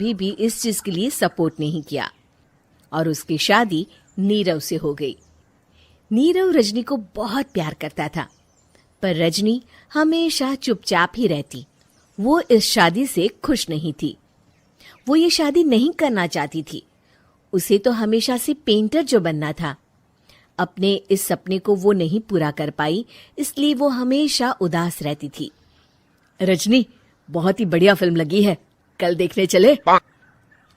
भी इस चीज के लिए सपोर्ट नहीं किया और उसकी शादी नीरव से हो गई। नीरव रजनी को बहुत प्यार करता था, पर रजनी हमेशा चुपचाप ही रहती। वो इस शादी से खुश नहीं थी। वो ये शादी नहीं करना चाहती थी। उसे तो हमेशा से पेंटर जो बनना था। अपने इस सपने को वो नहीं पूरा कर पाई, इसलिए वो हमेशा उदास रहती थी। रजनी, बहुत ही बढ़िया फिल्म लगी है, कल देखने चले?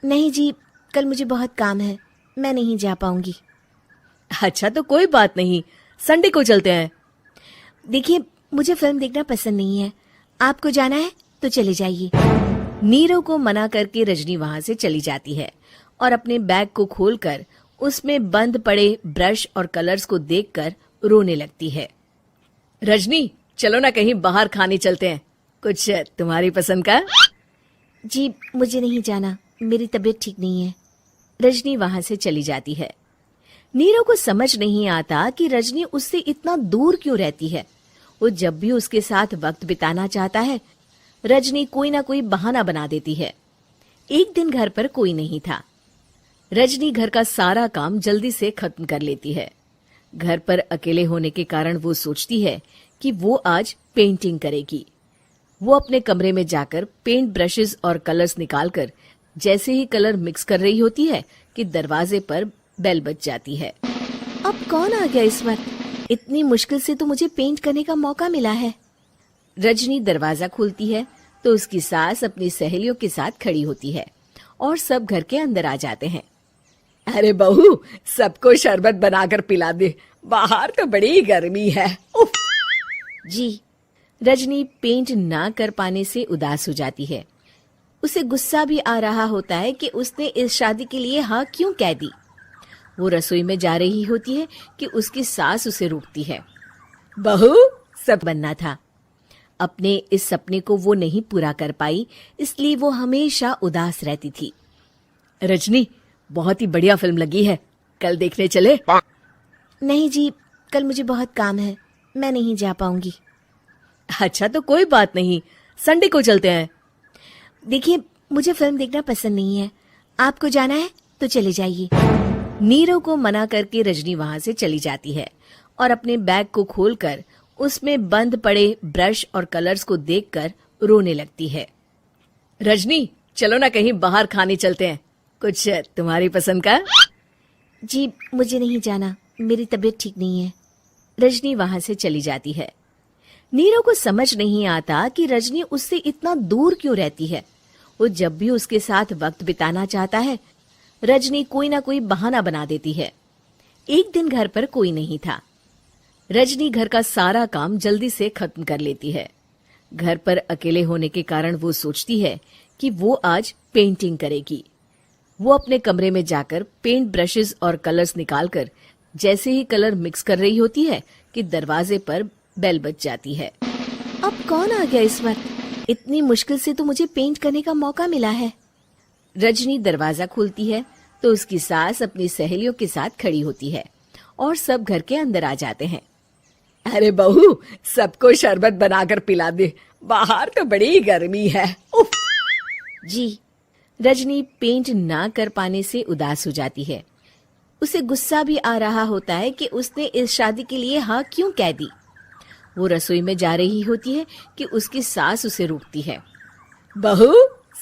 नहीं जी, कल मुझे बहुत काम है, मैं नहीं जा पाऊंगी। अच्छा तो कोई बात नहीं, संडे को चलते हैं। देखिए, मुझे फिल्म देखना पसंद नहीं है। आपको जाना है तो चले जाइए। नीरव को मना करके रजनी वहां से चली जाती है और अपने बैग को खोलकर उसमें बंद पड़े ब्रश और कलर्स को देखकर रोने लगती है। रजनी, चलो ना कहीं बाहर खाने चलते हैं, कुछ तुम्हारी पसंद का। जी, मुझे नहीं जाना, मेरी तबीयत ठीक नहीं है। रजनी वहां से चली जाती है। नीरव को समझ नहीं आता कि रजनी उससे इतना दूर क्यों रहती है। वो जब भी उसके साथ वक्त बिताना चाहता है, रजनी कोई ना कोई बहाना बना देती है। एक दिन घर पर कोई नहीं था। रजनी घर का सारा काम जल्दी से खत्म कर लेती है। घर पर अकेले होने के कारण वो सोचती है कि वो आज पेंटिंग करेगी। वो अपने कमरे में जाकर पेंट ब्रशेस और कलर्स निकालकर जैसे ही कलर मिक्स कर रही होती है कि दरवाजे पर बेल बज जाती है। अब कौन आ गया इस वक्त? इतनी मुश्किल से तो मुझे पेंट करने का मौका मिला है। रजनी दरवाजा खोलती है तो उसकी सास अपनी सहेलियों के साथ खड़ी होती है और सब घर के अंदर आ जाते हैं। अरे बहू, सबको शरबत बनाकर पिला दे, बाहर तो बड़ी गर्मी है। उफ। जी। रजनी पेंट ना कर पाने से उदास हो जाती है। उसे गुस्सा भी आ रहा होता है कि उसने इस शादी के लिए हाँ क्यों कह दी। वो रसोई में जा रही होती है कि उसकी सास उसे रोकती है। बहू, सब बनना था। अपने इस सपने को वो नहीं पूरा कर पाई, इसलिए वो हमेशा उदास रहती थी। रजनी, बहुत ही बढ़िया फिल्म लगी है, कल देखने चले? नहीं जी, कल मुझे बहुत काम है, मैं नहीं जा पाऊंगी। अच्छा तो कोई बात नहीं, संडे को चलते हैं। देखिए, मुझे फिल्म देखना पसंद नहीं है। आपको जाना है तो चले जाइए। नीरव को मना करके रजनी वहां से चली जाती है और अपने बैग को खोलकर उसमें बंद पड़े ब्रश और कलर्स को देखकर रोने लगती है। रजनी, चलो ना कहीं बाहर खाने चलते हैं, कुछ तुम्हारी पसंद का। जी, मुझे नहीं जाना, मेरी तबीयत ठीक नहीं है। रजनी वहां से चली जाती है। नीरव को समझ नहीं आता कि रजनी उससे इतना दूर क्यों रहती है। वो जब भी उसके साथ वक्त बिताना चाहता है, रजनी कोई ना कोई बहाना बना देती है। एक दिन घर पर कोई नहीं था। रजनी घर का सारा काम जल्दी से खत्म कर लेती है। घर पर अकेले होने के कारण वो सोचती है कि वो आज पेंटिंग करेगी। वो अपने कमरे में जाकर पेंट ब्रशेस और कलर्स निकालकर जैसे ही कलर मिक्स कर रही होती है कि दरवाजे पर बेल बज जाती है। अब कौन आ गया इस वक्त? इतनी मुश्किल से तो मुझे पेंट करने का मौका मिला है। रजनी दरवाजा खोलती है तो उसकी सास अपनी सहेलियों के साथ खड़ी होती है और सब घर के अंदर आ जाते हैं। अरे बहू, सबको शरबत बनाकर पिला दे, बाहर तो बड़ी गर्मी है। उफ। जी। रजनी पेंट ना कर पाने से उदास हो जाती है। उसे गुस्सा भी आ रहा होता है कि उसने इस शादी के लिए हाँ क्यों कह दी। वो रसोई में जा रही होती है कि उसकी सास उसे रोकती है। बहू,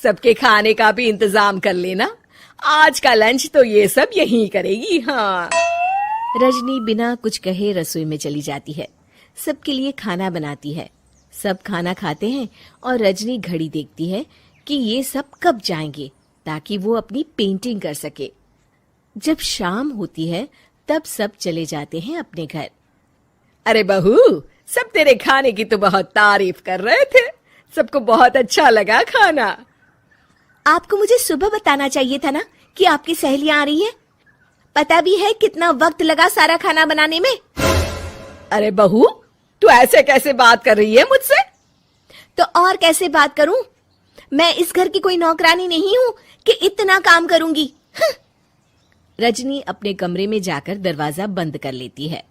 सबके खाने का भी इंतजाम कर लेना, आज का लंच तो ये सब यहीं करेगी। हाँ। रजनी बिना कुछ कहे रसोई में चली जाती है। सबके लिए खाना बनाती है। सब खाना खाते हैं और रजनी घड़ी देखती है कि ये सब कब जाएंगे ताकि वो अपनी पेंटिंग कर सके। जब शाम होती है तब सब चले जाते हैं अपने घर। अरे बहू, सब तेरे खाने की तो बहुत तारीफ कर रहे थे, सबको बहुत अच्छा लगा खाना। आपको मुझे सुबह बताना चाहिए था ना कि आपकी सहेलियां आ रही हैं। पता भी है कितना वक्त लगा सारा खाना बनाने में। अरे बहू, तू ऐसे कैसे बात कर रही है मुझसे? तो और कैसे बात करूं? मैं इस घर की कोई नौकरानी नहीं हूं कि इतना काम करूंगी। रजनी अपने कमरे में जाकर दरवाजा बंद कर लेती है।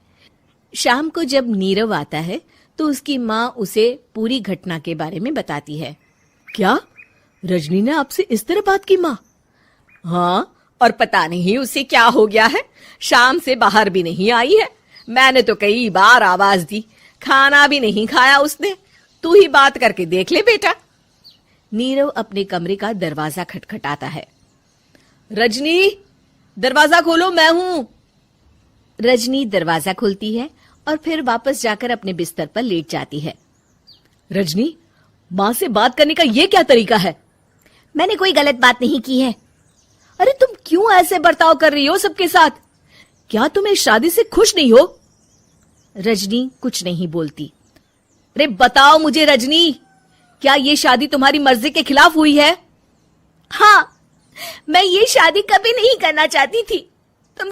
शाम को जब नीरव आता है तो उसकी माँ उसे पूरी घटना के बारे में बताती है। क्या? रजनी ने आपसे इस तरह बात की माँ? हाँ, और पता नहीं उसे क्या हो गया है, शाम से बाहर भी नहीं आई है। मैंने तो कई बार आवाज दी, खाना भी नहीं खाया उसने। तू ही बात करके देख ले बेटा। नीरव अपने कमरे का दरवाजा खटखटाता है। रजनी, दरवाजा खोलो, मैं हूं। रजनी दरवाजा खोलती है और फिर वापस जाकर अपने बिस्तर पर लेट जाती है। रजनी, मां से बात करने का ये क्या तरीका है? मैंने कोई गलत बात नहीं की है। अरे तुम क्यों ऐसे बर्ताव कर रही हो सबके साथ? क्या तुम इस शादी से खुश नहीं हो? रजनी कुछ नहीं बोलती। अरे बताओ मुझे रजनी, क्या ये शादी तुम्हारी मर्जी के खिलाफ हुई है? हाँ, मैं ये शादी कभी नहीं करना चाहती थी,